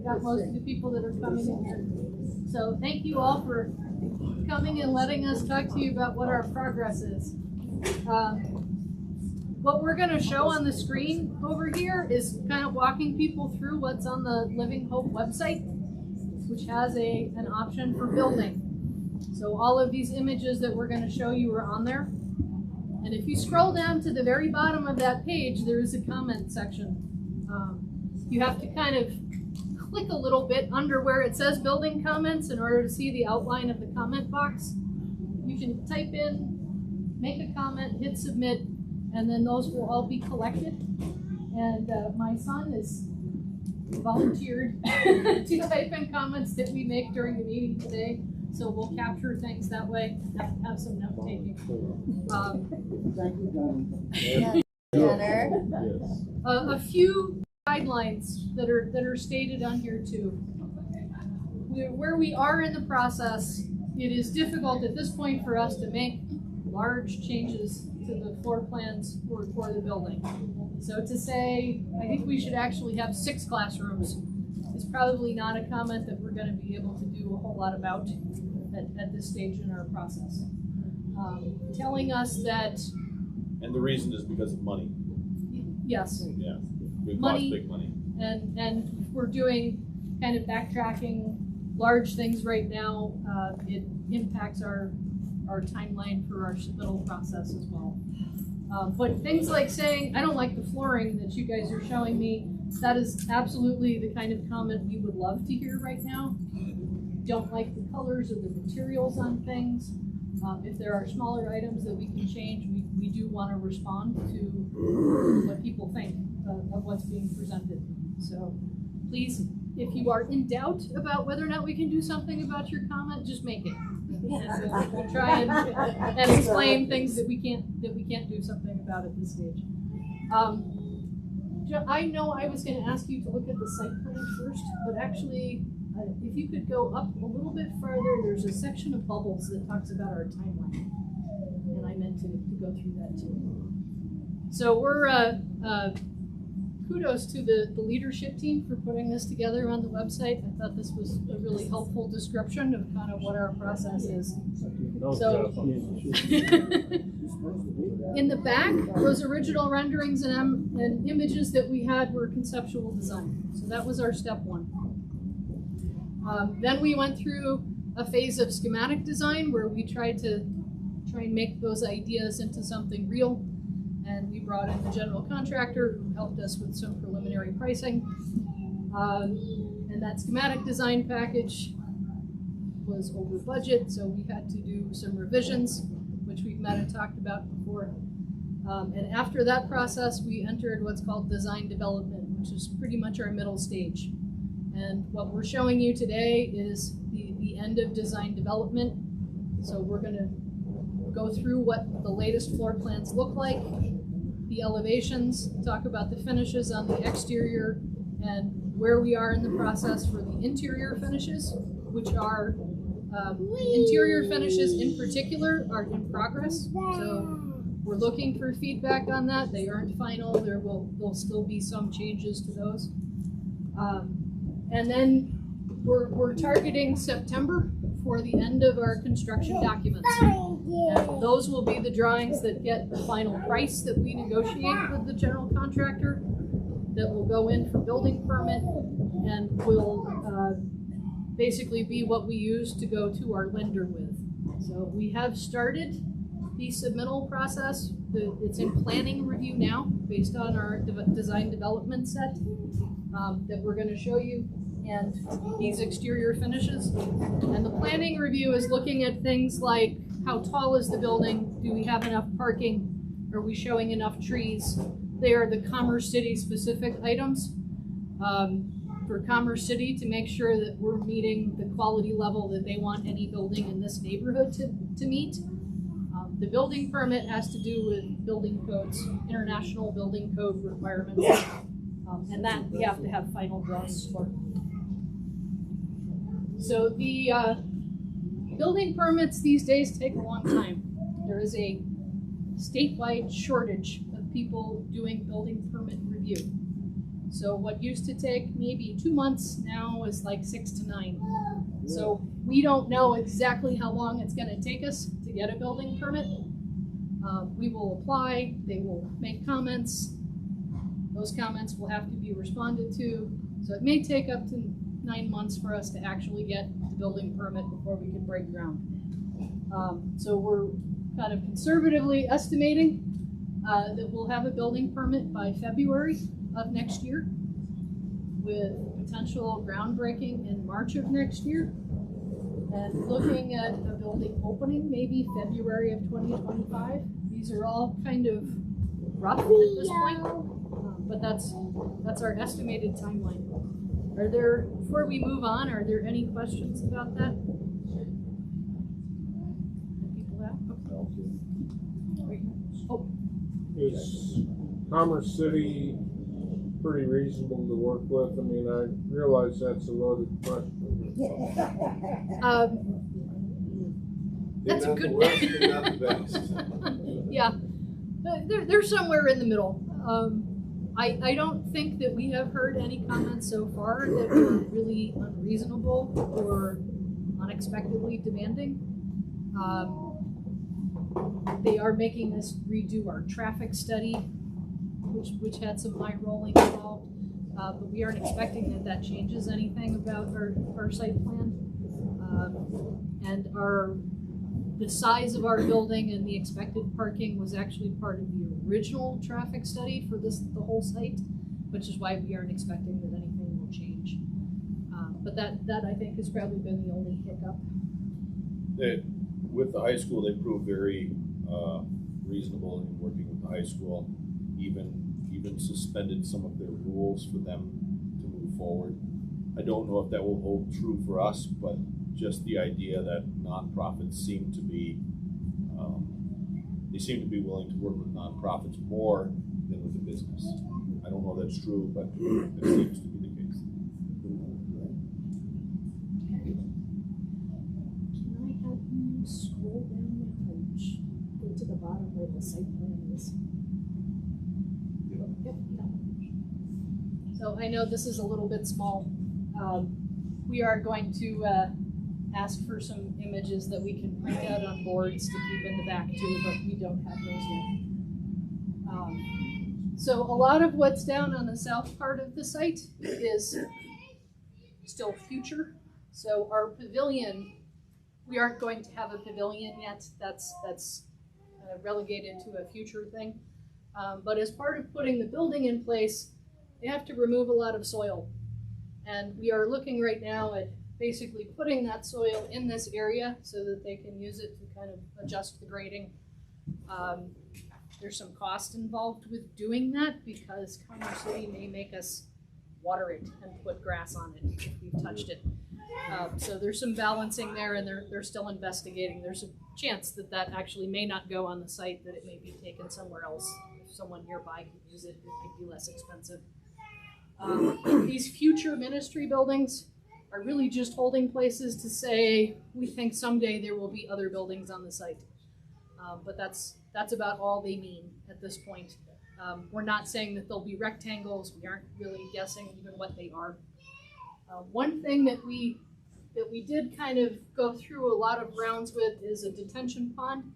got most of the people that are coming in here. So thank you all for coming and letting us talk to you about what our progress is. What we're going to show on the screen over here is kind of walking people through what's on the Living Hope website, which has an option for building. So all of these images that we're going to show you are on there. And if you scroll down to the very bottom of that page, there is a comment section. You have to kind of click a little bit under where it says building comments in order to see the outline of the comment box. You can type in, make a comment, hit submit, and then those will all be collected. And my son is volunteered to type in comments that we make during the meeting today. So we'll capture things that way, have some note taking. Thank you, Jenner. A few guidelines that are stated on here too. Where we are in the process, it is difficult at this point for us to make large changes to the floor plans for the building. So to say, I think we should actually have 6 classrooms is probably not a comment that we're going to be able to do a whole lot about at this stage in our process. Telling us that... And the reason is because of money. Yes. Yeah, it Money, costs big money. And we're doing kind of backtracking large things right now. It impacts our timeline for our submittal process as well. But things like saying, I don't like the flooring that you guys are showing me, that is absolutely the kind of comment we would love to hear right now. Don't like the colors or the materials on things. If there are smaller items that we can change, we do want to respond to what people think of what's being presented. So please, if you are in doubt about whether or not we can do something about your comment, just make it. And we'll try and explain things that we can't do something about at this stage. I know I was going to ask you to look at the site plan first, but actually, if you could go up a little bit farther, there's a section of bubbles that talks about our timeline, and I meant to go through that too. So we're kudos to the leadership team for putting this together on the website. I thought this was a really helpful description of kind of what our process is. So in the back, those original renderings and images that we had were conceptual design. So that was our step 1. Then we went through a phase of schematic design where we tried and make those ideas into something real. And we brought in the general contractor who helped us with some preliminary pricing. And that schematic design package was over budget, so we had to do some revisions, which we've met and talked about before. And after that process, we entered what's called design development, which is pretty much our middle stage. And what we're showing you today is the end of design development. So we're going to go through what the latest floor plans look like, the elevations, talk about the finishes on the exterior, and where we are in the process for the interior finishes, which are interior finishes in particular are in progress. So we're looking for feedback on that. They aren't final. There'll still be some changes to those. And then we're targeting September for the end of our construction documents. And those will be the drawings that get the final price that we negotiate with the general contractor, that will go in for building permit, and will basically be what we use to go to our lender with. So we have started the submittal process. It's in planning review now, based on our design development set that we're going to show you, and these exterior finishes. And the planning review is looking at things like, how tall is the building? Do we have enough parking? Are we showing enough trees? They are the Commerce City specific items for Commerce City to make sure that we're meeting the quality level that they want any building in this neighborhood to meet. The building permit has to do with building codes, international building code requirements, and that we have to have final drawings for. So the building permits these days take a long time. There is a statewide shortage of people doing building permit review. So what used to take maybe 2 months now is like 6 to 9. So we don't know exactly how long it's going to take us to get a building permit. We will apply, they will make comments. Those comments will have to be responded to. So it may take up to 9 months for us to actually get the building permit before we can break ground. So we're kind of conservatively estimating that we'll have a building permit by February of next year, with potential groundbreaking in March of next year, and looking at a building opening maybe February of 2025. These are all kind of rough at this point, but that's our estimated timeline. Are there, before we move on, are there any questions about that? People have? Oh, Is Commerce City pretty reasonable to work with? I mean, I realize that's a loaded question. that's a Not good the worst, but not the best. Yeah, they're somewhere in the middle. I don't think that we have heard any comments so far that were really unreasonable or unexpectedly demanding. They are making us redo our traffic study, which had some eye rolling involved, but we aren't expecting that changes anything about our site plan. And the size of our building and the expected parking was actually part of the original traffic study for the whole site, which is why we aren't expecting that anything will change. But that I think has probably been the only hiccup. With the high school, they proved very reasonable in working with the high school, even suspended some of their rules for them to move forward. I don't know if that will hold true for us, but just the idea that nonprofits seem to be willing to work with nonprofits more than with the business. I don't know if that's true, but it seems to be the case. Can I have you scroll down there and go to the bottom where the site plan is? Yep. So I know this is a little bit small. We are going to ask for some images that we can print out on boards to keep in the back too, but we don't have those yet. So a lot of what's down on the south part of the site is still future. So our pavilion, we aren't going to have a pavilion yet. That's relegated to a future thing. But as part of putting the building in place, they have to remove a lot of soil. And we are looking right now at basically putting that soil in this area so that they can use it to kind of adjust the grading. There's some cost involved with doing that because Commerce City may make us water it and put grass on it if we've touched it. So there's some balancing there, and they're still investigating. There's a chance that actually may not go on the site, that it may be taken somewhere else. If someone nearby can use it, it might be less expensive. These future ministry buildings are really just holding places to say, we think someday there will be other buildings on the site. But that's about all they mean at this point. We're not saying that they'll be rectangles. We aren't really guessing even what they are. One thing that we did kind of go through a lot of rounds with is a detention pond.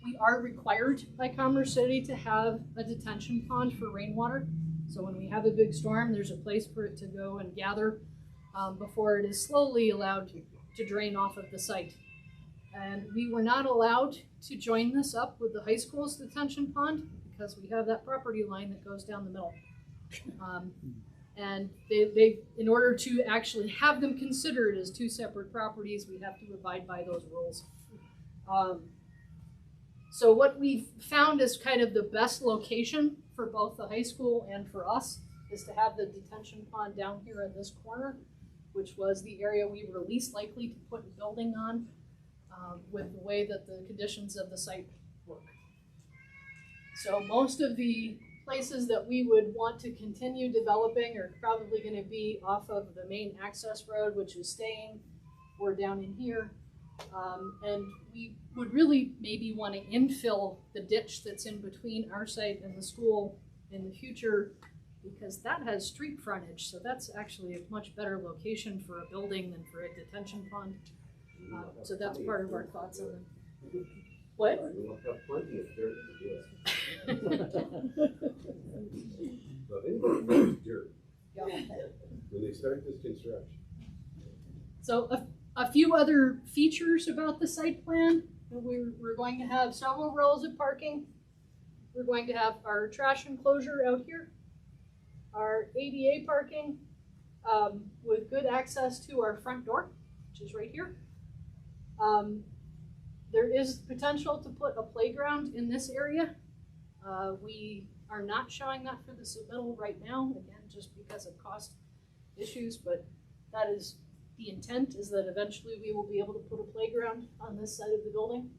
We are required by Commerce City to have a detention pond for rainwater. So when we have a big storm, there's a place for it to go and gather before it is slowly allowed to drain off of the site. And we were not allowed to join this up with the high school's detention pond because we have that property line that goes down the middle. And they, in order to actually have them considered as two separate properties, we have to abide by those rules. So what we've found is kind of the best location for both the high school and for us is to have the detention pond down here in this corner, which was the area we were least likely to put a building on with the way that the conditions of the site work. So most of the places that we would want to continue developing are probably going to be off of the main access road, which is staying, or down in here. And we would really maybe want to infill the ditch that's in between our site and the school in the future because that has street frontage, so that's actually a much better location for a building than for a detention pond. So that's part of our thoughts on it. What? We'll have plenty of dirt to do it. So if anybody knows dirt, Yeah. when they start this construction, So a few other features about the site plan. We're going to have several rows of parking. We're going to have our trash enclosure out here, our ADA parking with good access to our front door, which is right here. There is potential to put a playground in this area. We are not showing that for the submittal right now, again, just because of cost issues, but that is the intent, is that eventually we will be able to put a playground on this side of the building.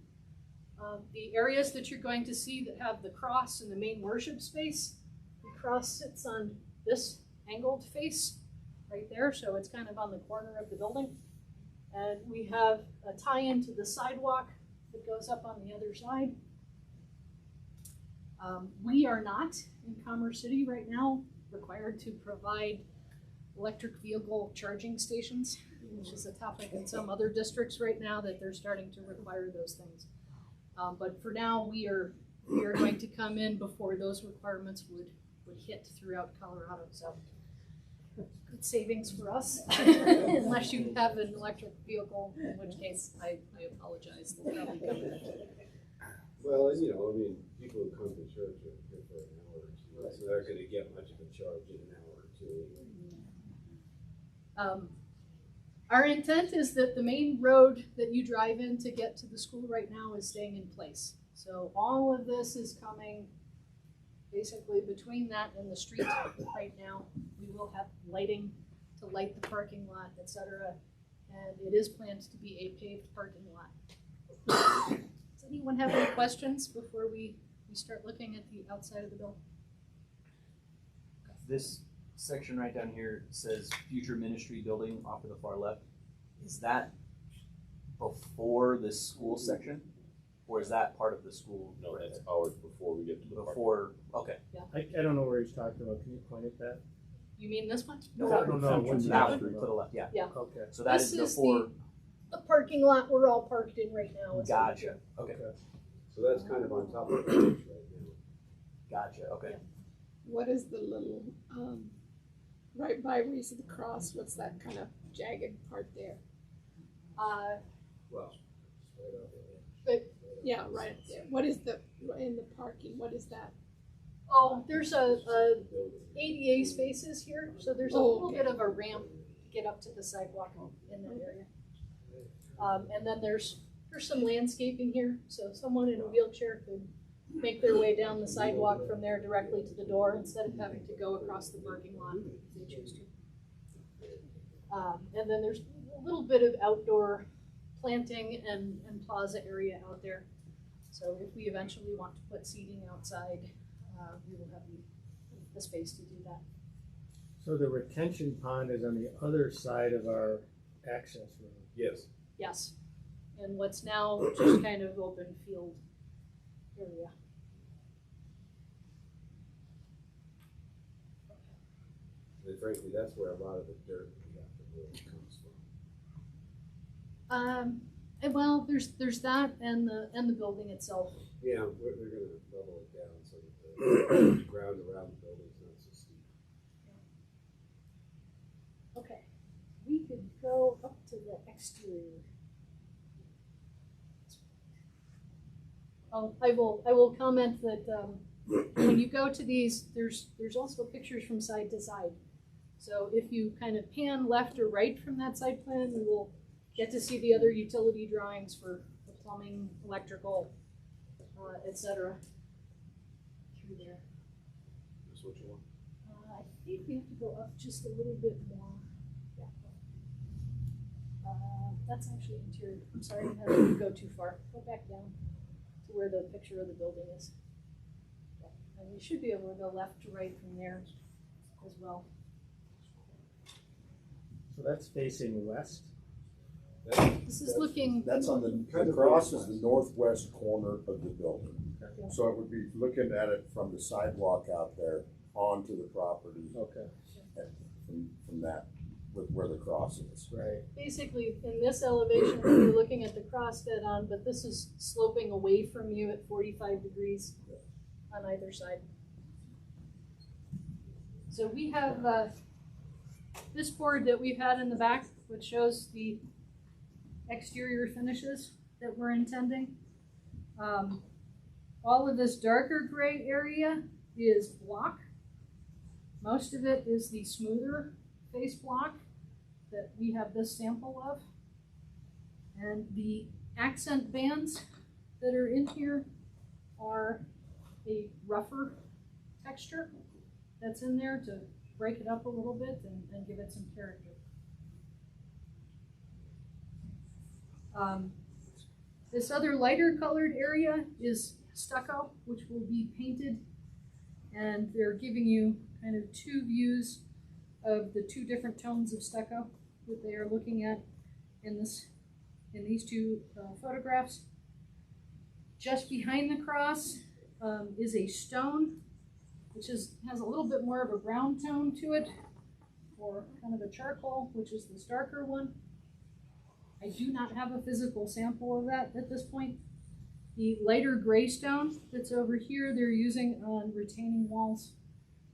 The areas that you're going to see that have the cross and the main worship space, the cross sits on this angled face right there, so it's kind of on the corner of the building. And we have a tie-in to the sidewalk that goes up on the other side. We are not in Commerce City right now required to provide electric vehicle charging stations, which is a topic in some other districts right now that they're starting to require those things. But for now, we are going to come in before those requirements would hit throughout Colorado. So good savings for us, unless you have an electric vehicle, in which case I apologize. They'll probably come in. well, and I mean, people who come to church are here for an hour or two, so they're gonna get much of a charge in an hour or two. Our intent is that the main road that you drive in to get to the school right now is staying in place. So all of this is coming basically between that and the street right now. We will have lighting to light the parking lot, etc. And it is planned to be a paved parking lot. Does anyone have any questions before we start looking at the outside of the building? This section right down here says future ministry building off to the far left. Is that before the school section? Or is that part of the school? No, right that's there? ours before we get to the park. Before, okay. I don't know where he's talking about. Can you point at that? You mean this one? No, I don't know. What's that one to the left, yeah. Okay. So that This is is before, the parking lot we're all parked in right now. is over gotcha, here. okay, So that's kind of on top of the ridge right now. gotcha, okay. What is the little, right by where you see the cross, what's that kind of jagged part there? Well, right off the edge. Yeah, right there. What is in the parking, what is that? Oh, there's a The building. ADA spaces here, so there's a Oh, little okay. bit of a ramp to get up to the sidewalk in that area. And then there's some landscaping here, so someone in a wheelchair could make their way down the sidewalk from there directly to the door instead of having to go across the parking lot if they choose to. And then there's a little bit of outdoor planting and plaza area out there. So if we eventually want to put seating outside, we will have the space to do that. So the retention pond is on the other side of our access road. Yes, Yes, and what's now just kind of open field area. and frankly, that's where a lot of the dirt we have to move comes from. And well, there's that and the building itself. Yeah, we're gonna level it down so that the ground around the building's not so steep. Okay, we could go up to the exterior. Oh, I will comment that when you go to these, there's also pictures from side to side. So if you kind of pan left or right from that site plan, you will get to see the other utility drawings for the plumbing, electrical, etc. through there. That's what you want. I think we have to go up just a little bit more. Yeah. That's actually interior. I'm sorry, I had to go too far. Go back down to where the picture of the building is. Yeah. And we should be able to go left to right from there as well. So that's facing west. This is looking. That's on the cross is the northwest corner of the building. Yeah. So it would be looking at it from the sidewalk out there, onto the property Okay, from that, with where the cross is. right. Basically, in this elevation, you're looking at the cross dead on, but this is sloping away from you at 45 degrees on either side. So we have this board that we've had in the back, which shows the exterior finishes that we're intending. All of this darker gray area is block. Most of it is the smoother face block that we have this sample of. And the accent bands that are in here are a rougher texture that's in there to break it up a little bit and give it some character. This other lighter colored area is stucco, which will be painted, and they're giving you kind of two views of the two different tones of stucco that they are looking at in these two photographs. Just behind the cross is a stone, which has a little bit more of a brown tone to it, or kind of a charcoal, which is this darker one. I do not have a physical sample of that at this point. The lighter gray stone that's over here, they're using on retaining walls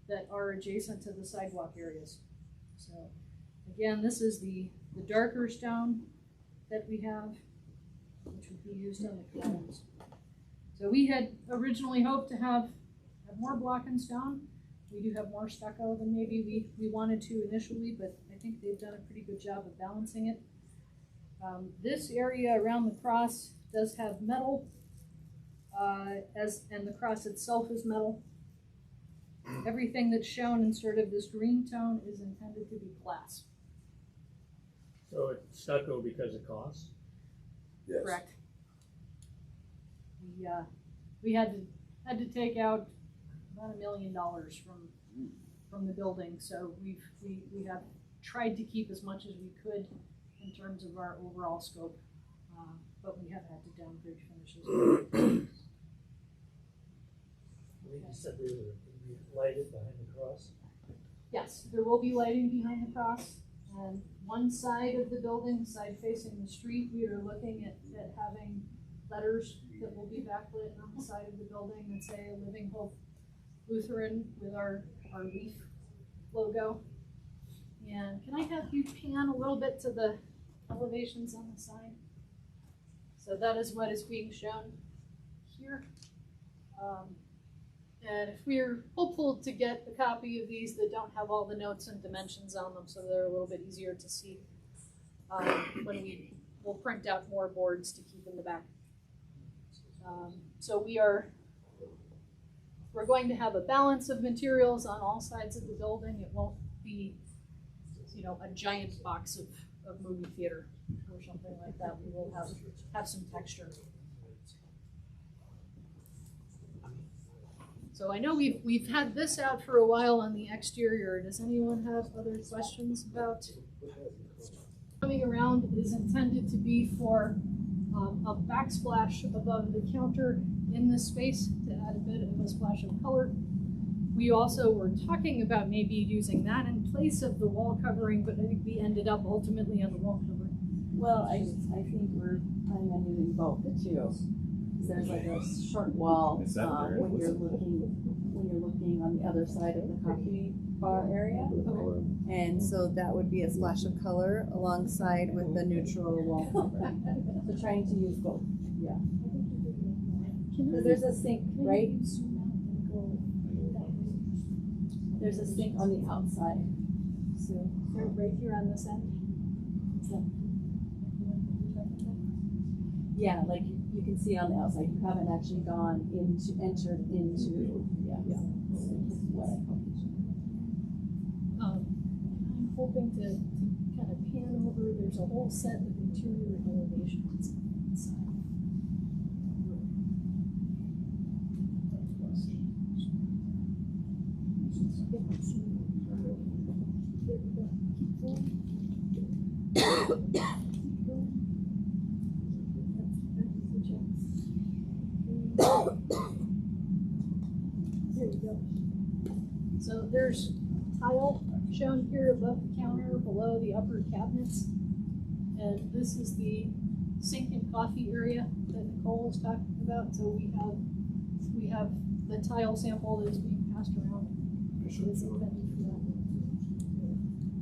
that are adjacent to the sidewalk areas. So again, this is the darker stone that we have, which would be used on the columns. So we had originally hoped to have more block and stone. We do have more stucco than maybe we wanted to initially, but I think they've done a pretty good job of balancing it. This area around the cross does have metal, and the cross itself is metal. Everything that's shown in sort of this green tone is intended to be glass. So it's stucco because of cost? Yes. Correct. We had to take out about $1 million from the building, so we have tried to keep as much as we could in terms of our overall scope, but we have had to downgrade finishes. You said they were be lighted behind the cross? Yes, there will be lighting behind the cross, and one side of the building, side facing the street, we are looking at having letters that will be backlit on the side of the building that say Living Hope Lutheran with our leaf logo. And can I have you pan a little bit to the elevations on the side? So that is what is being shown here. And if we're hopeful to get a copy of these that don't have all the notes and dimensions on them, so they're a little bit easier to see when we'll print out more boards to keep in the back. So we're going to have a balance of materials on all sides of the building. It won't be, a giant box of movie theater or something like that. We will have some texture. So I know we've had this out for a while on the exterior. Does anyone have other questions about? Coming around is intended to be for a backsplash above the counter in this space to add a bit of a splash of color. We also were talking about maybe using that in place of the wall covering, but I think we ended up ultimately on the wall covering. Well, I think we're planning on using both the two. There's like a short wall when you're looking on the other side of the coffee bar area, and so that would be a splash of color alongside with the neutral wall cover. So trying to use both, yeah. So there's a sink, right? There's a sink on the outside. So right here on this end. Yeah, like you can see on the outside, you haven't actually entered into, yeah. I'm hoping to kind of pan over, there's a whole set of interior elevations inside. So there's tile shown here above the counter, below the upper cabinets. And this is the sink and coffee area that Nicole was talking about. So we have the tile sample that is being passed around. It is intended for that.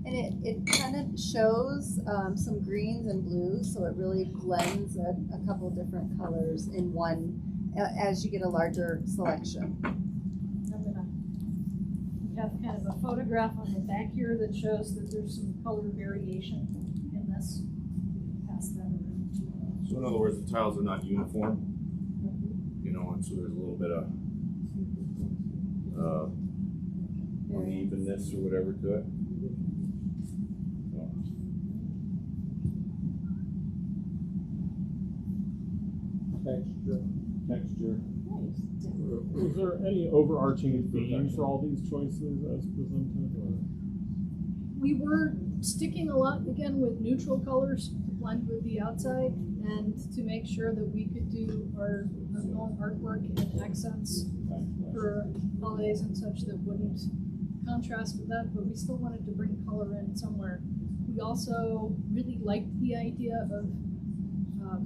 And it kind of shows some greens and blues, so it really blends a couple different colors in one as you get a larger selection. We have kind of a photograph on the back here that shows that there's some color variation in this. Pass that around. So in other words, the tiles are not uniform, you know, and so there's a little bit of unevenness or whatever to it. Texture. Is there any overarching themes for all these choices as presented? Or? We were sticking a lot, again, with neutral colors to blend with the outside and to make sure that we could do our own artwork and accents for holidays and such that wouldn't contrast with that, but we still wanted to bring color in somewhere. We also really liked the idea of, I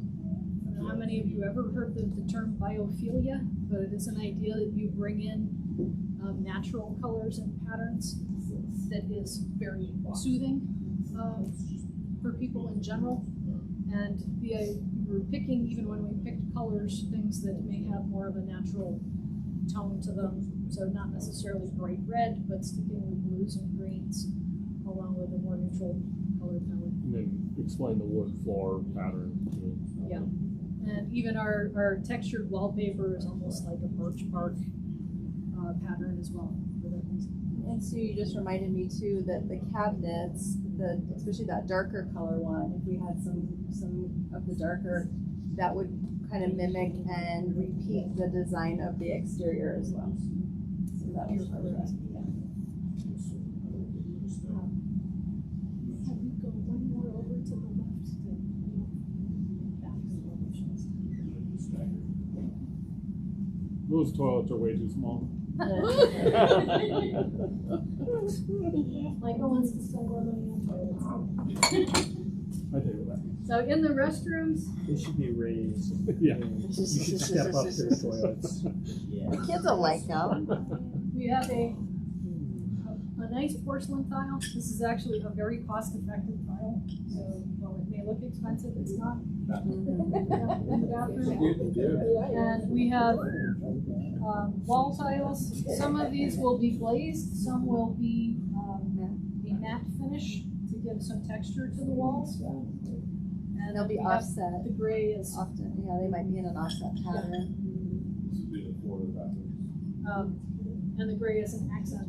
don't know how many of you ever heard the term biophilia, but it is an idea that you bring in natural colors and patterns that is very soothing for people in general. And we were picking, even when we picked colors, things that may have more of a natural tone to them. So not necessarily bright red, but sticking with blues and greens along with a more neutral color palette. And then explain the wood floor pattern. Yeah. And even our textured wallpaper is almost like a birch bark pattern as well. For that reason. And so you just reminded me too that the cabinets, especially that darker color one, if we had some of the darker, that would kind of mimic and repeat the design of the exterior as well. So that was part of that. Have you go one more over to the left to back to the elevations? Those toilets are way too small. Michael wants to spend more money on toilets. I take it back. So in the restrooms, They should be raised. Yeah. You should step up to the toilets. The kids will like them. we have a nice porcelain tile. This is actually a very cost-effective tile. So while it may look expensive, it's not. In the bathroom. And we have wall tiles. Some of these will be glazed, some will be a matte finish to give some texture to the walls. And They'll be we have offset. The gray is Often, yeah, they might be in an offset pattern. This would be the floor of the bathroom. and the gray is an accent.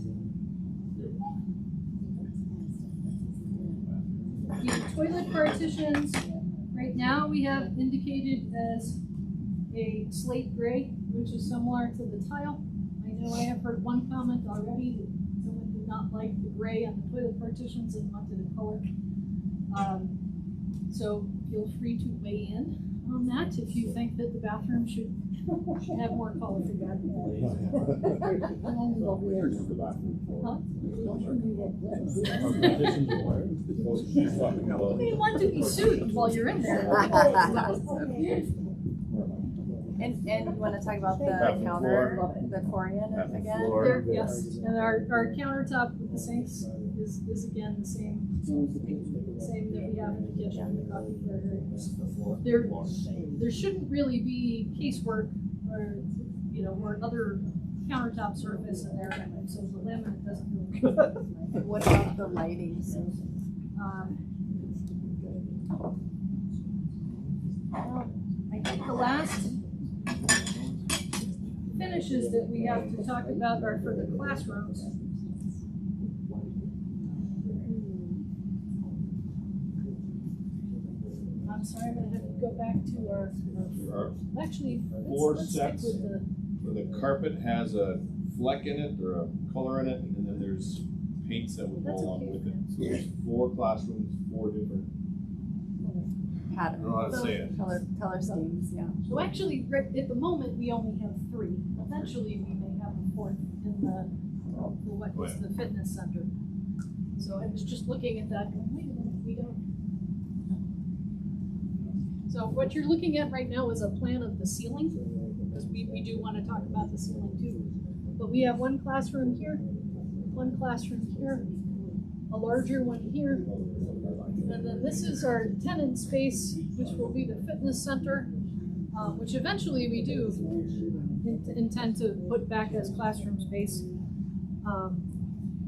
The toilet partitions, right now we have indicated as a slate gray, which is similar to the tile. I know I have heard one comment already that someone did not like the gray on the toilet partitions and wanted a color. So feel free to weigh in on that if you think that the bathroom should have more color for that. Huh? You want to be soothed while you're in there. And you want to talk about the counter, the Corian again? Yes, and our countertop with the sinks is again the same that we have in the kitchen and the coffee area. There shouldn't really be casework or or other countertop surface in there, so the laminate doesn't really. And what about the lighting? Well, I think the last finishes that we have to talk about are for the classrooms. I'm sorry, I'm gonna have to go back to our actually, Four let's stick sets. with the, Where the carpet has a fleck in it or a color in it, and then there's paints that would go That's along okay. with it. So there's 4 classrooms, 4 different. I don't know how to say it. Color schemes, yeah. so actually, right at the moment, we only have 3. Eventually, we may have a 4th in the what is the fitness center. So I was just looking at that, going, wait a minute, we don't. So what you're looking at right now is a plan of the ceiling, because we do want to talk about the ceiling too. But we have one classroom here, one classroom here, a larger one here, and then this is our tenant space, which will be the fitness center, which eventually we do intend to put back as classroom space.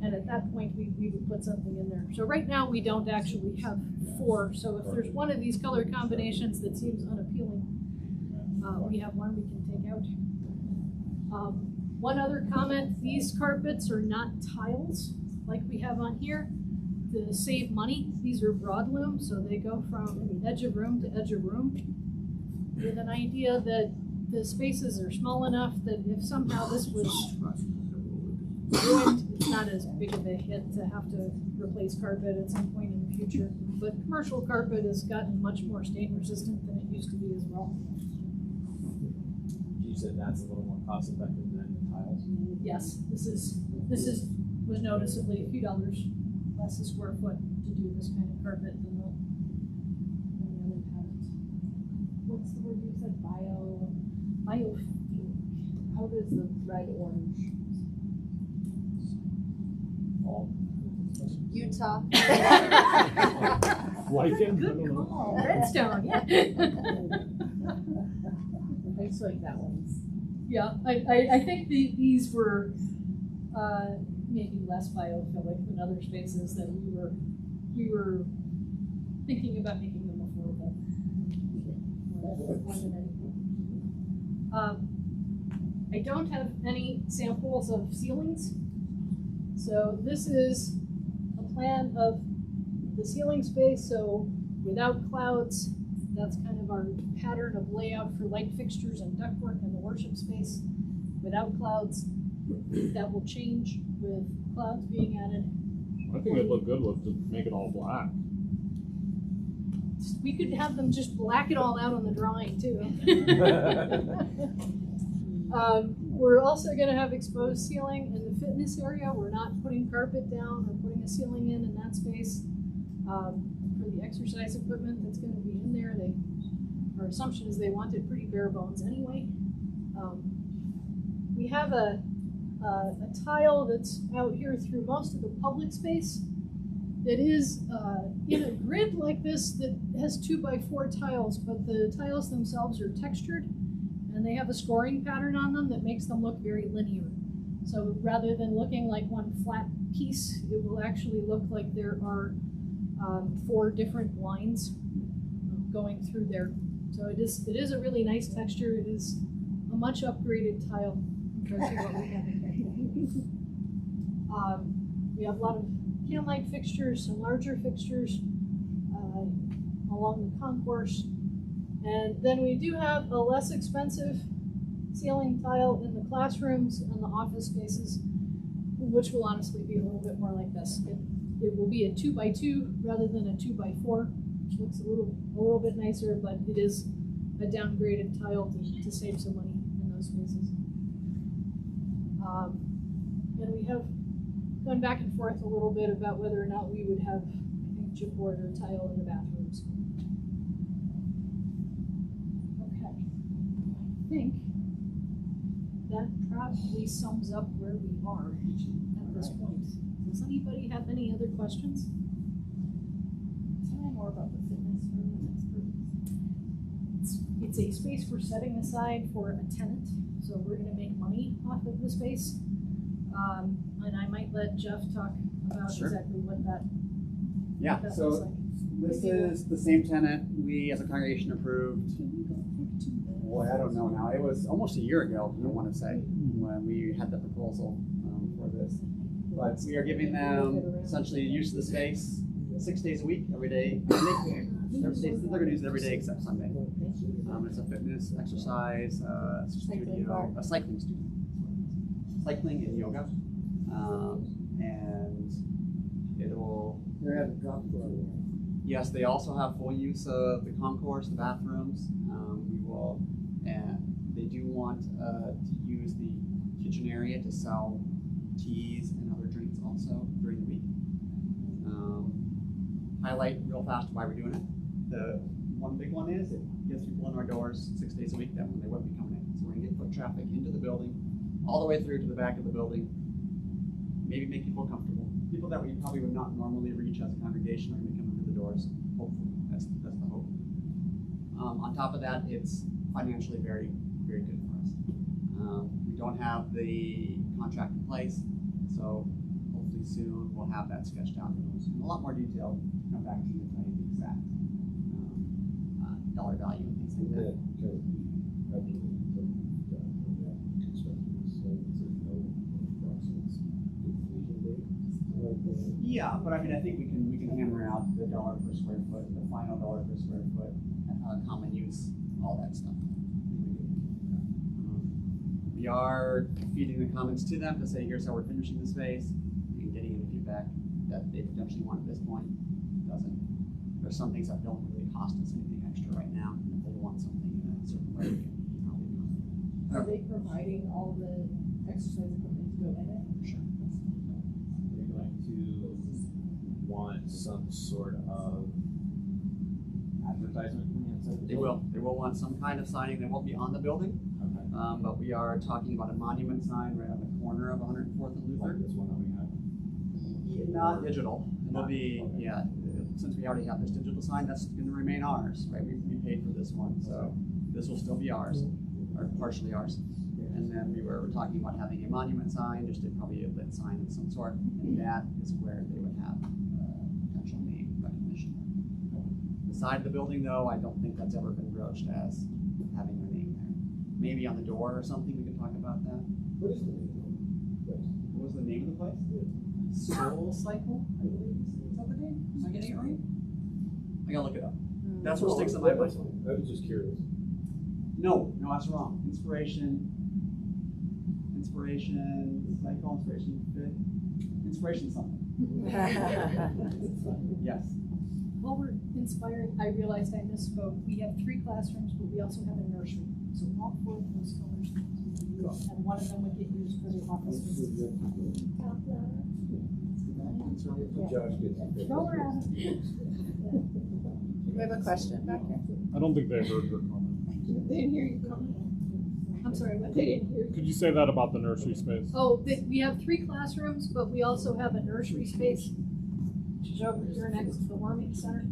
And at that point, we would put something in there. So right now, we don't actually have 4. So if there's one of these color combinations that seems unappealing, we have one we can take out. One other comment, these carpets are not tiles like we have on here. To save money, these are broadloom, so they go from edge of room to edge of room, with an idea that the spaces are small enough that if somehow this was ruined, it's not as big of a hit to have to replace carpet at some point in the future. But commercial carpet has gotten much more stain resistant than it used to be as well. You said that's a little more cost effective than tiles? Yes, this was noticeably a few dollars less a square foot to do this kind of carpet than the other patterns. What's the word you said? Biofilm. How does the red orange? Utah. Lichen? Good call. Redstone, yeah. I just like that one's. Yeah, I think these were maybe less biophilic than other spaces that we were thinking about making them affordable. More than anything. I don't have any samples of ceilings. So this is a plan of the ceiling space. So without clouds, that's kind of our pattern of layout for light fixtures and ductwork in the worship space. Without clouds, that will change with clouds being added. I think it'd look good with to make it all black. We could have them just black it all out on the drawing too. We're also going to have exposed ceiling in the fitness area. We're not putting carpet down or putting a ceiling in that space. For the exercise equipment that's going to be in there, our assumption is they want it pretty bare bones anyway. We have a tile that's out here through most of the public space that is in a grid like this that has 2x4 tiles, but the tiles themselves are textured and they have a scoring pattern on them that makes them look very linear. So rather than looking like one flat piece, it will actually look like there are 4 different lines going through there. So it is a really nice texture. It is a much upgraded tile compared to what we have in here. We have a lot of can light fixtures, some larger fixtures along the concourse. And then we do have a less expensive ceiling tile in the classrooms and the office spaces, which will honestly be a little bit more like this. It will be a 2x2 rather than a 2x4, which looks a little bit nicer, but it is a downgraded tile to save some money in those spaces. And we have gone back and forth a little bit about whether or not we would have, I think, chipboard or tile in the bathrooms. Okay. I think that probably sums up where we are at this point. Does anybody have any other questions? Tell me more about the fitness room and its purpose. It's a space we're setting aside for a tenant, so we're going to make money off of the space. And I might let Jeff talk about exactly what that, yeah, looks so like. this is the same tenant we as a congregation approved. Boy, I don't know now. It was almost a year ago, I want to say, when we had the proposal for this. But we are giving them essentially use of the space 6 days a week, every day. They're going to use it every day except Sunday. It's a fitness, exercise, studio, a cycling studio. Cycling and yoga. And it'll... They're at a drop floor. Yes, they also have full use of the concourse, the bathrooms. We will, and they do want to use the kitchen area to sell teas and other drinks also during the week. Highlight real fast why we're doing it. The one big one is it gets people in our doors 6 days a week that when they wouldn't be coming in. So we're gonna get foot traffic into the building, all the way through to the back of the building. Maybe make people comfortable. People that we probably would not normally reach as a congregation are gonna come through the doors. Hopefully, that's the hope. On top of that, it's financially very, very good for us. We don't have the contract in place, so hopefully soon we'll have that sketched out in a lot more detail. Come back to you and tell you the exact dollar value and things like that. Yeah, but I mean, I think we can hammer out the dollar per square foot, the final dollar per square foot, common use, all that stuff. We are feeding the comments to them to say, here's how we're finishing the space, and getting any feedback that they potentially want at this point. Doesn't. There's some things that don't really cost us anything extra right now, and if they want something in a certain way, we can probably do it. Are they providing all the exercise equipment to go in it? Sure. They're going to want some sort of advertisement from the inside the They will. They will want some kind of signing. They won't be on the building, but we are talking about a monument sign right on the corner of 104th and Luther. This one that we have. Not digital. It'll be, yeah, since we already have this digital sign, that's going to remain ours, right? We paid for this one, so this will still be ours, or partially ours. And then we were talking about having a monument sign, just probably a lit sign of some sort, and that is where they would have potential name recognition. The side of the building, though, I don't think that's ever been broached as having their name there. Maybe on the door or something, we could talk about that. What is the name of the place? What was the name of the place? Soul Cycle, I believe. Is that the name? Am I getting it right? I gotta look it up. That's what sticks in my mind. I was just curious. No, that's wrong. Inspiration something. Yes. While we're inspiring, I realized I misspoke. We have 3 classrooms, but we also have a nursery. So all 4 of those colors come to the use, and one of them would get used for the office spaces. Josh gets Throw her out. We have a question back here. I don't think they heard your comment. They didn't hear you comment. I'm sorry, what? They didn't hear. Could you say that about the nursery space? Oh, we have 3 classrooms, but we also have a nursery space, which is over here next to the warming center.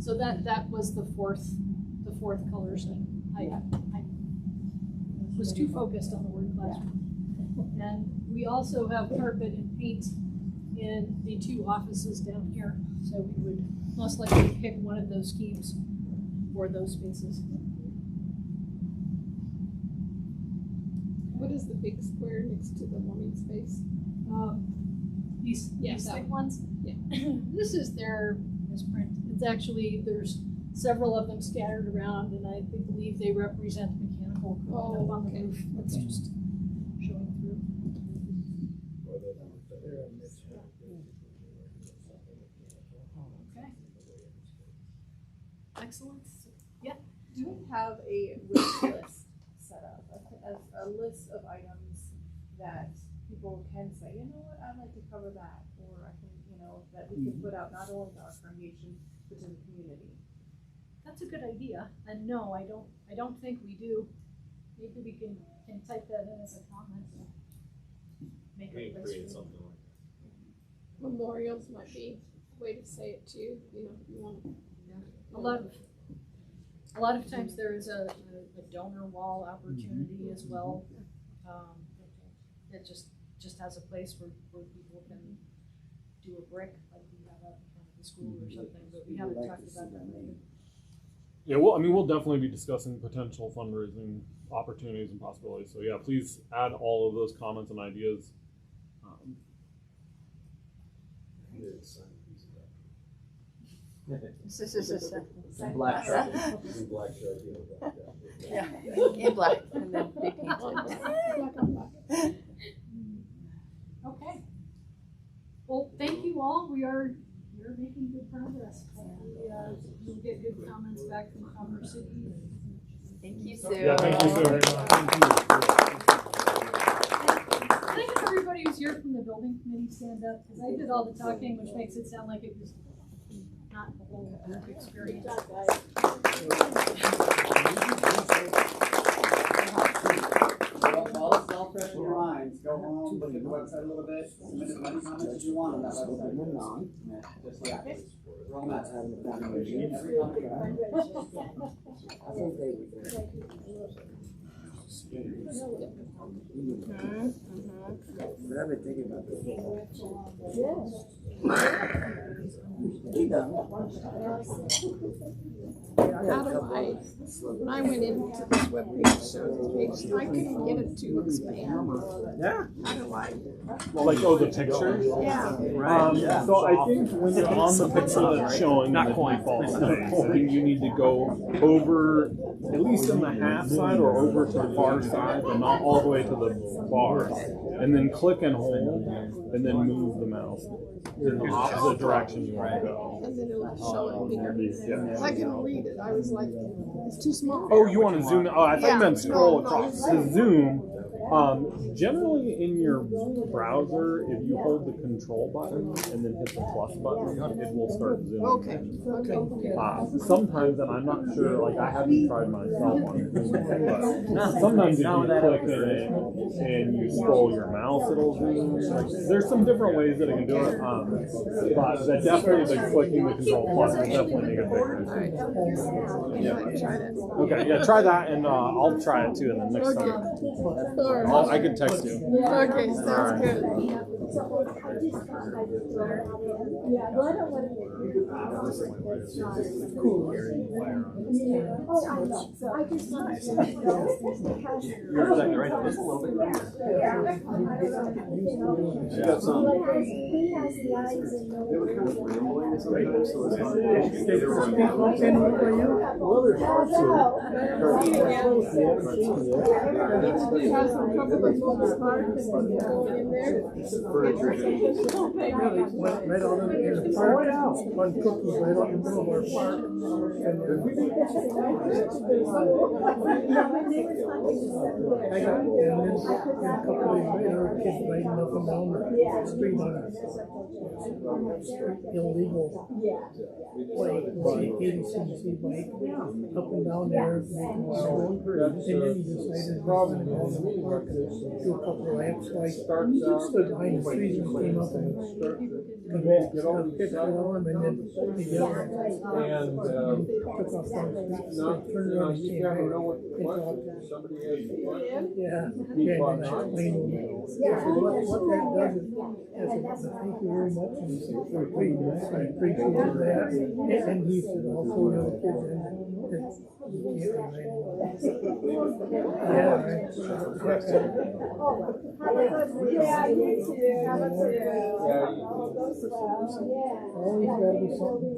So that was the fourth colors. I was too focused on the word classroom. And we also have carpet and paint in the 2 offices down here. So we would most likely pick one of those schemes for those spaces. What is the big square next to the warming space? These that thick ones? Yeah. This is their misprint. It's actually, there's several of them scattered around, and I believe they represent mechanical equipment up on the roof. It's just showing through. Okay. Excellent. Yeah. Do we have a wish list set up, a list of items that people can say, you know what, I'd like to cover that, or I can, that we can put out not only to our congregation, but to the community? That's a good idea. And no, I don't think we do. Maybe we can type that in as a comment. Make a list. Create something like that. Memorials might be a way to say it too. If you want. A lot of times there is a donor wall opportunity as well. It just has a place where people can do a brick like we have out in front of the school or something, but we haven't talked about that later. Yeah, well, I mean, we'll definitely be discussing potential fundraising opportunities and possibilities. So yeah, please add all of those comments and ideas. Black shark. Black shark, Yeah, in black, and then they painted. Okay. Well, thank you all. We're making good progress. We'll get good comments back from Commerce City. Thank you, Sue. Yeah, thank you so very much. Thank you. Thank you everybody who's here the building committee stand up? Because I did all the talking, which makes it sound like it was not a whole work experience. While this is all fresh in your minds, go home, look at the website a little bit, submit as many comments as you want on that website. Just like this. Roll that. Every contract. I've been thinking about this. How do when I went into this webpage, I couldn't get it to expand. Yeah. How do I? Well, like, oh, the pictures? Yeah. So I think when you're on the picture that's showing the default, you need to go over, at least in the half side or over to the far side, but not all the way to the bar. And then click and hold, and then move the mouse in the opposite direction you want to go. And then it'll show it bigger. Yeah. I couldn't read it. I was like, it's too small. Oh, you want to zoom in? Oh, I thought you meant scroll no, across. no. To zoom, generally in your browser, if you hold the control button and then hit the plus button, it will start zooming. Okay. Sometimes, and I'm not sure, like I haven't tried myself on it, but sometimes if you click in it and you scroll your mouse, it'll zoom. Like, there's some different ways that it can do it, but that definitely the clicking the control plus will definitely make it bigger. Okay, yeah, try that, and I'll try it too, and then next time. I can text you. Okay, sounds good. You're exactly right. Just a little bit. You got some. They were kind of rambling sometimes, so it's hard. They were Well, there's parts of right out in the park, one cookie right out in the middle of our park. I got and then a couple of days later, kids riding up and down the street on a illegal bike, ADCC bike, up and down there, making a stroll. And then he decided to go in the park and do a couple of laps, like stood behind the trees and came up and picked on him, and then he yelled and took off down the street, turned around and came back and talked. Somebody has Yeah, and I explained to him. What that does is, I said, thank you very much, and he said, I appreciate that, and he said, also the other kids, and you can't remain alone. Yeah, right. Always gotta be something.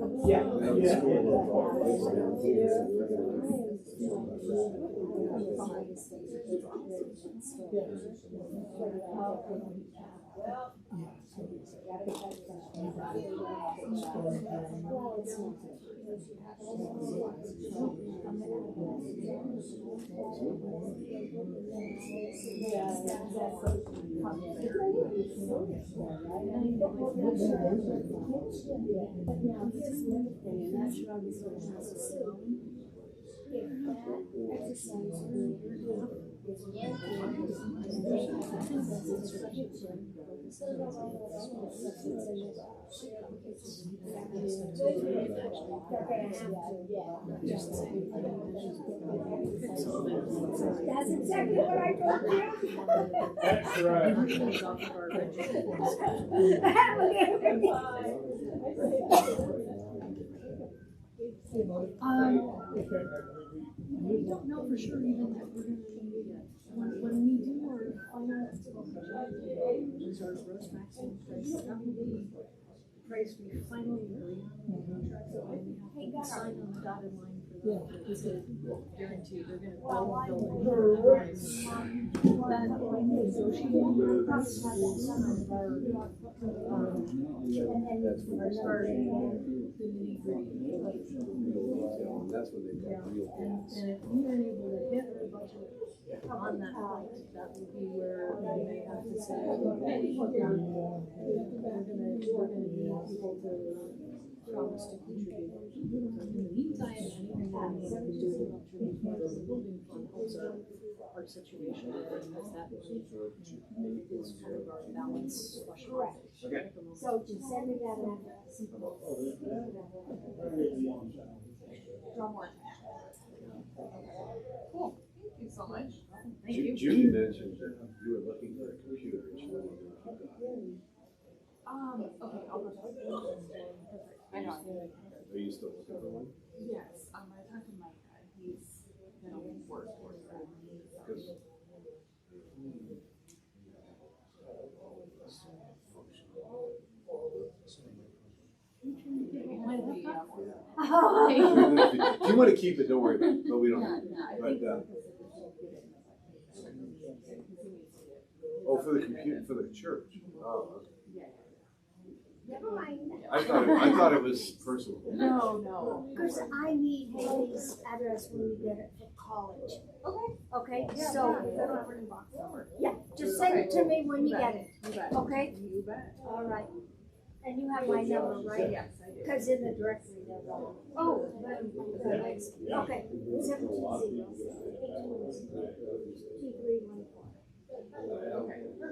That's exactly what I told you. That's right. We don't know for sure even that we're going to, when we do our final reserve gross maximum price, that will be the price we finally agree on in the contract. So we have to sign on the dotted line for that. Because it guarantee they're going to build the building for the price. Then negotiating the price is our starting the nitty-gritty. That's when they. real gas. And if we were able to hit our budget on that point, that would be where we may have to say, okay, we're gonna need people to promise to contribute. In the meantime, anything that we can do to contribute towards the building fund helps our situation, because that is kind of our balance question. Okay. So just send me that out. Cool. Thank you so much. Thank you. Judy mentioned that you were looking for a computer and she wanted to know if you got it. Okay, I'll go talk to you. I know. Are you still looking for one? Yes, I talked to Mike. He's gonna work towards that. Because if you want to keep it, don't worry about it, but we don't have it. But, oh, for the computer, for the church. Oh, okay. Never mind. I thought it was personal. No. Because I need Haley's address when we get it for college. Okay, so, yeah, just send it to me when you get it, okay? You bet. All right. And you have my number, right? Yes, I do. Because in the directory, they're wrong. Oh, Okay, 720-82314.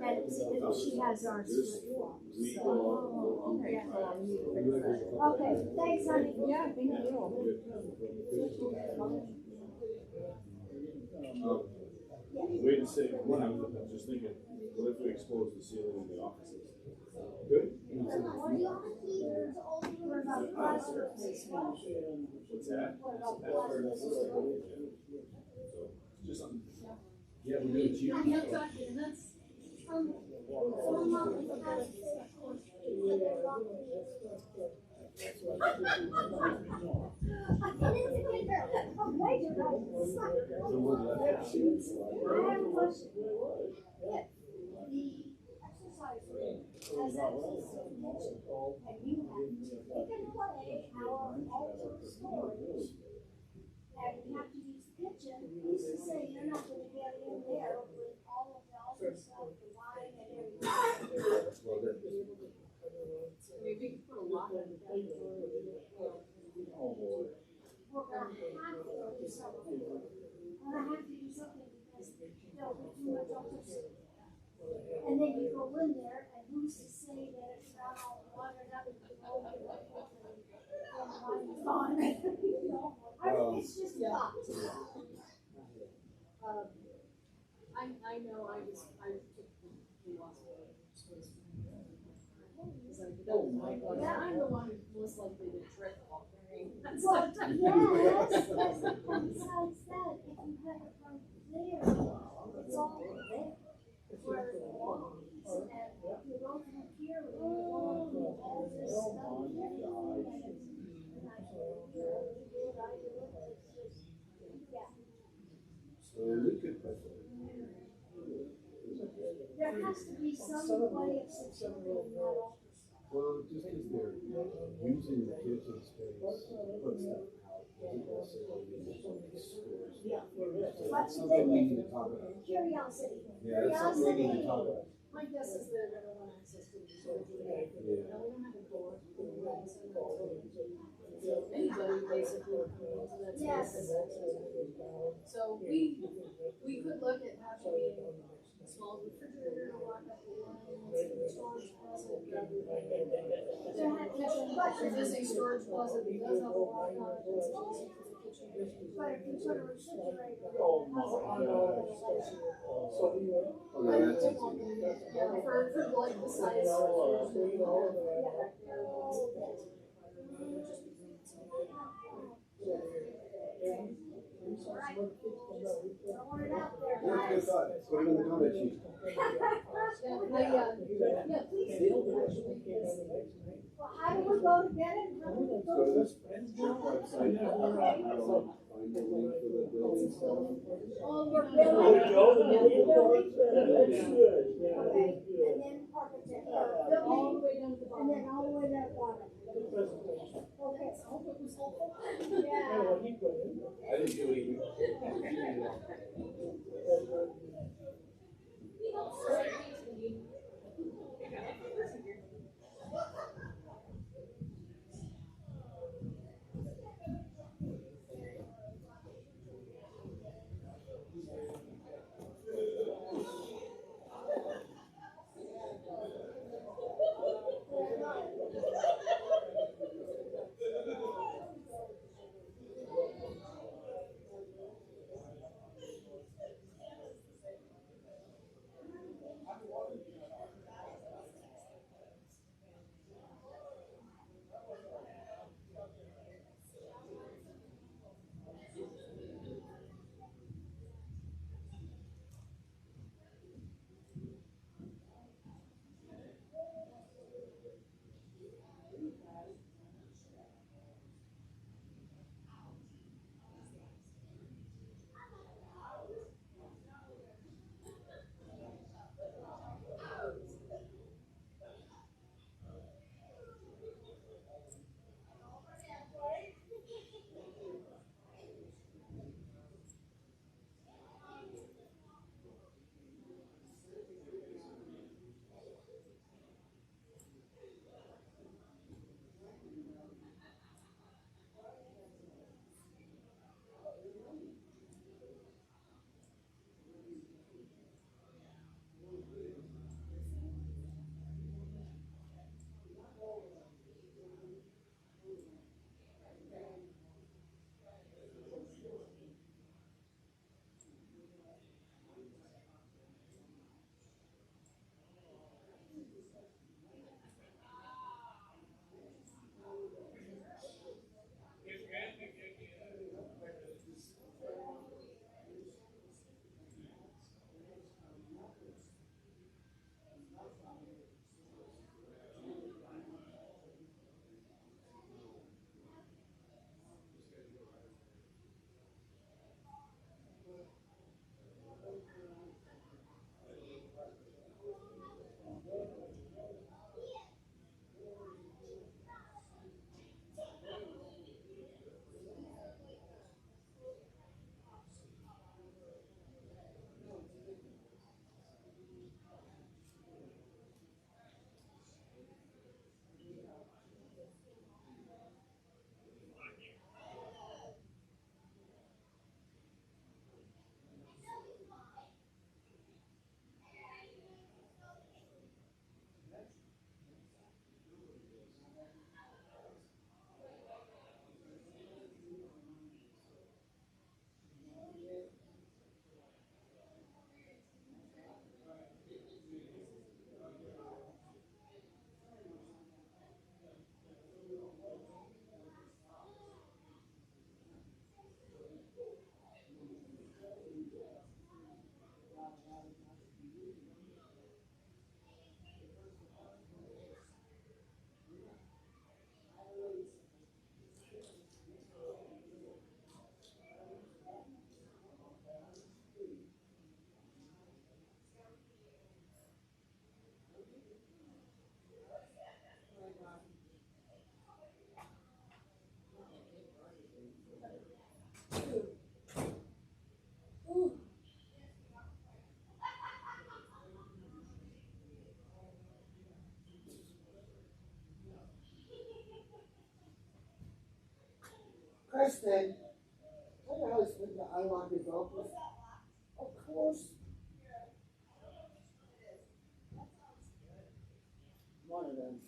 And she has ours for forms, so. okay. Yeah. Okay, thanks, honey. Yeah, thank you. Wait a second, I was just thinking, what if we expose the ceiling in the offices? Good? What's that? Just something. Yeah, we're doing cheap. As that mentioned, and you have taken away our altar storage, and you have to use the kitchen, who's to say you're not gonna get in there with all of the altar stuff, the wine and everything? Maybe put a lot of that. We're gonna have to do something. We're gonna have to do something because there'll be too much altar storage. And then you go in there, and who's to say that it's not all watered up and gone? You know, I mean, it's just a thought. I know I took the loss of space. Yeah, I'm the one who's most likely to trip while carrying. Well, yes, besides that, if you have it from there, it's all there. Where it belongs, and you go through here, and all this stuff, So we could put there has to be some way of securing that altar. well, just as they're using the kitchen space, put stuff out. Doesn't necessarily mean it's something stores. So that's something we need to talk about. Curiosity. Yeah, that's something we need to talk about. My guess is they're gonna want access to the storage. We don't have a door. So anybody basically can go to that Yes. space. So we could look at having a small refrigerator to lock up the lines, storage closet. Existing storage closet that does have a lock on it, it's easy for the kitchen. But if you put a refrigerator, Oh, no, that's easy. Yeah, for like the size. That's a good thought. Put it in the comment sheet. Yeah, please do. well, how do we go to get it? How do we Go go? to this website. Find the link for the building stuff. Oh, we're building. Okay, and then architect, All the way down to the and bottom. then all the way down to water. Okay. I hope it was helpful. Yeah. I didn't do it. Kristen, tell your husband that I want his office. Of course. One of them.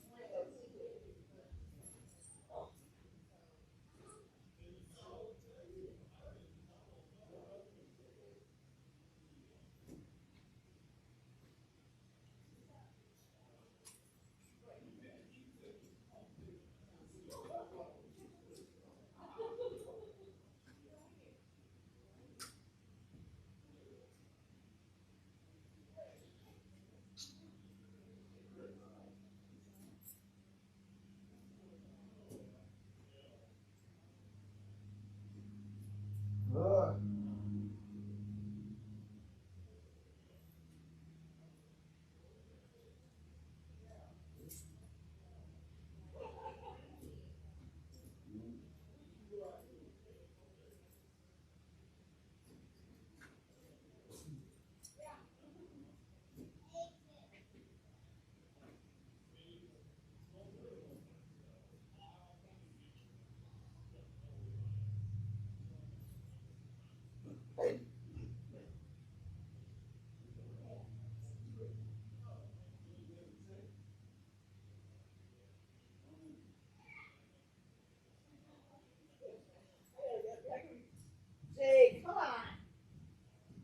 Jay, come on.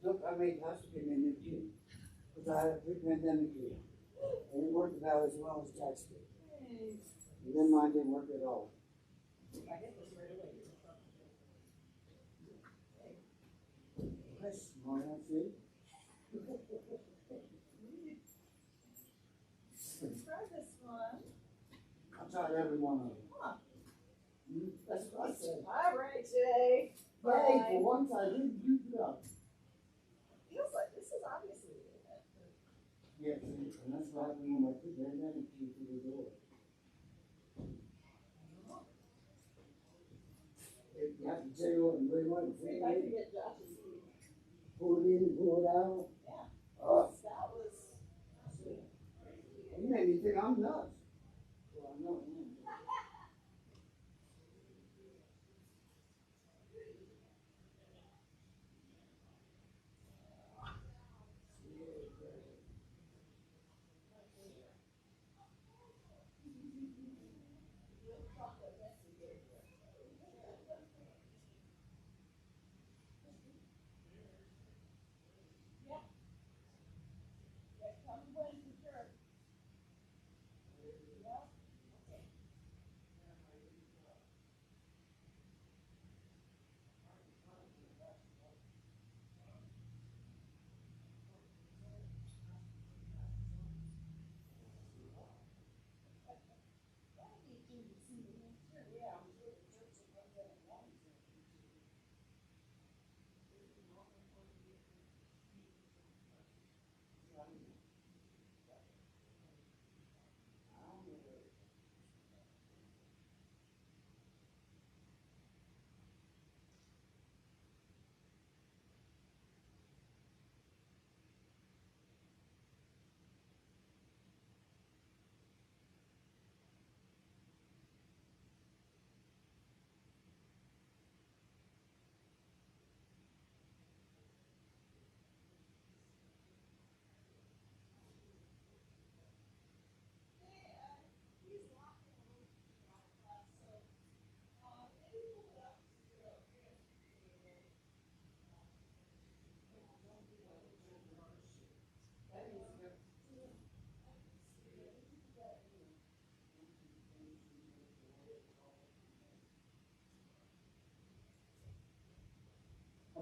Look, I made last week in the too, because I had a pre-pandemic year, and it worked out as well as Jack's did. And then mine didn't work at all. Chris, want to see? Try this one. I've tried every one of them. Huh. That's what I said. All right, Jay. Hey, for once I did you good. Feels like this is obviously it. Yeah, and that's why we went to the pandemic key to the door. If you have to tell you what you really want to See if I can get Josh's feet. pull it in, pull it out. Yeah. That was. You made me think I'm nuts. Well, I'm not.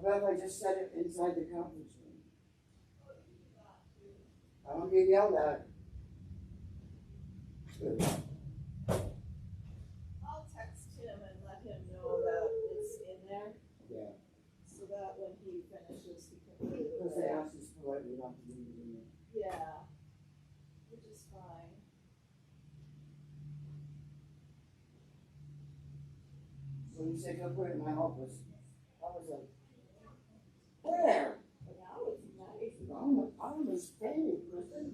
How about if I just set it inside the conference room? I don't get yelled at. I'll text him and let him know that it's in there. Yeah. So that when he finishes, he can put it Because they away. asked us politely not to leave it in there. Yeah. Which is fine. So you said go put it in my office. I was like, where? But now it's nice. I'm a standing person.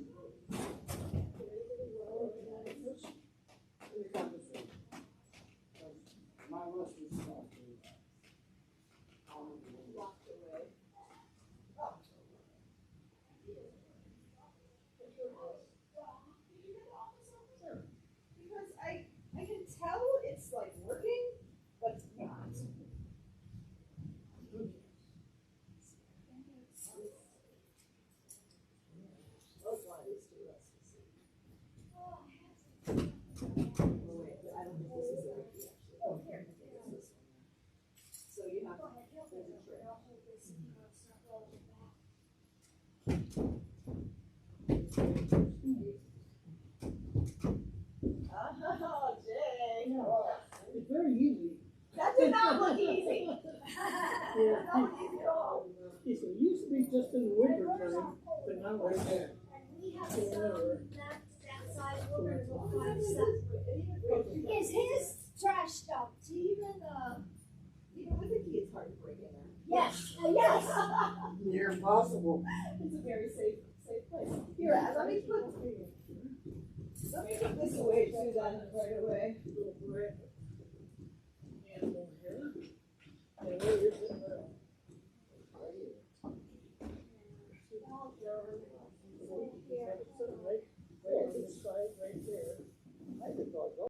In the conference room. My list is locked Locked away. Because I can tell it's like working, but it's not. Those one of these two, let's just see. Oh, wait, I don't think this is the right key, actually. Oh, here, I think it's this one. So you have, there's a trick. Oh, Jay. It's very easy. That did not look easy. That did not look easy at all. It used to be just in the winter time, but now right there. Is his trash dumped? Even with the key, it's hard to break in there. Yes, yes. Near impossible. It's a very safe place. Here, let me put this away too then, right away. Here.